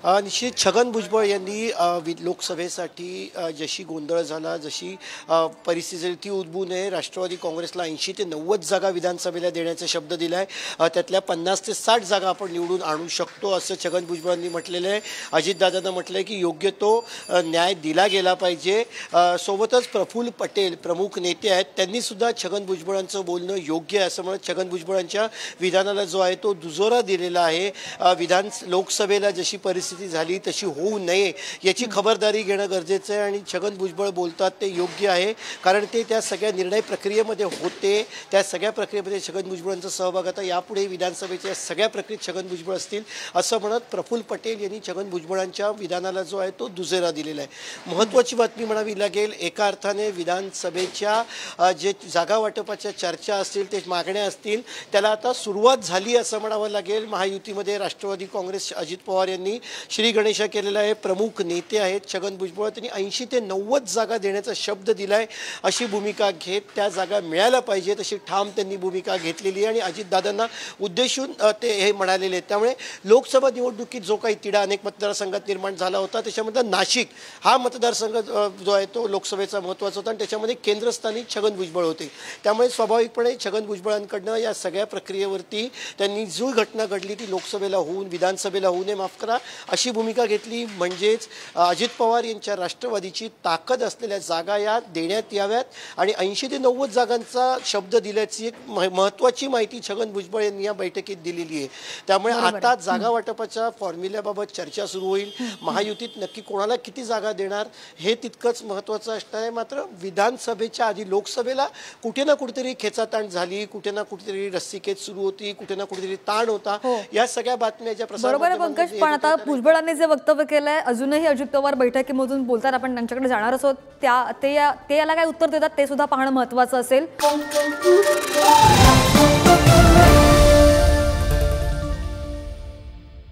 निश्चित छगन भुजबळ यांनी लोकसभेसाठी जशी गोंधळ झाला, जशी परिस्थिती झाली ती उद्भवू नये. राष्ट्रवादी काँग्रेसला 80 ते 90 जागा विधानसभेला देण्याचा शब्द दिला आहे. त्यातल्या 50 ते 60 जागा आपण निवडून आणू शकतो असं छगन भुजबळांनी म्हटलेलं आहे. अजितदादांना म्हटलं आहे की योग्य तो न्याय दिला गेला पाहिजे. सोबतच प्रफुल्ल पटेल प्रमुख नेते आहेत, त्यांनीसुद्धा छगन भुजबळांचं बोलणं योग्य आहे असं म्हणत छगन भुजबळांच्या विधानाला जो आहे तो दुजोरा दिलेला आहे. लोकसभेला जशी परिस्थिती झाली तशी होऊ नये याची खबरदारी घेणं गरजेचं आहे. आणि छगन भुजबळ बोलतात ते योग्य आहे, कारण ते त्या सगळ्या निर्णय प्रक्रियेमध्ये होते. त्या सगळ्या प्रक्रियेमध्ये छगन भुजबळांचा सहभाग आता यापुढे विधानसभेच्या सगळ्या प्रक्रियेत छगन भुजबळ असतील असं म्हणत प्रफुल्ल पटेल यांनी छगन भुजबळांच्या विधानाला जो आहे तो दुजोरा दिलेला आहे. महत्त्वाची बातमी म्हणावी लागेल. एका अर्थाने विधानसभेच्या जे जागा वाटपाच्या चर्चा असतील, ते मागण्या असतील, त्याला आता सुरुवात झाली असं म्हणावं लागेल. महायुतीमध्ये राष्ट्रवादी काँग्रेस अजित पवार यांनी श्री गणेशा केलेला आहे. प्रमुख नेते आहेत छगन भुजबळ, त्यांनी 80 ते 90 जागा देण्याचा शब्द दिलाय अशी भूमिका घेत त्या जागा मिळायला पाहिजेत अशी ठाम त्यांनी भूमिका घेतलेली आहे. आणि अजितदादांना उद्देशून ते हे म्हणालेले आहेत. त्यामुळे लोकसभा निवडणुकीत जो काही तिढा अनेक मतदारसंघात निर्माण झाला होता, त्याच्यामध्ये नाशिक हा मतदारसंघ जो आहे तो लोकसभेचा महत्त्वाचा होता आणि त्याच्यामध्ये केंद्रस्थानी छगन भुजबळ होते. त्यामुळे स्वाभाविकपणे छगन भुजबळांकडनं या सगळ्या प्रक्रियेवरती त्यांनी जो घटना घडली ती लोकसभेला होऊन विधानसभेला होऊ नये, माफ करा, अशी भूमिका घेतली. म्हणजेच अजित पवार यांच्या राष्ट्रवादीची ताकद असलेल्या जागा या देण्यात याव्यात आणि 80 ते 90 जागांचा शब्द दिल्याची एक महत्त्वाची माहिती छगन भुजबळ यांनी या बैठकीत दिलेली आहे. त्यामुळे आता जागा वाटपाच्या फॉर्म्युल्याबाबत चर्चा सुरू होईल. महायुतीत नक्की कोणाला किती जागा देणार हे तितकंच महत्त्वाचं असणार आहे. मात्र विधानसभेच्या आधी लोकसभेला कुठे ना कुठेतरी खेचाताण झाली, कुठे ना कुठेतरी रस्सीखेच सुरू होती, कुठे ना कुठेतरी ताण होता. या सगळ्या बातम्या ज्या पंकज, पण आता भुजबळांनी जे वक्तव्य केलंय, अजूनही अजित पवार बैठकीमधून बोलतात, आपण त्यांच्याकडे जाणार आहोत. ते याला काय उत्तर देतात ते सुद्धा पाहणं महत्त्वाचं असेल.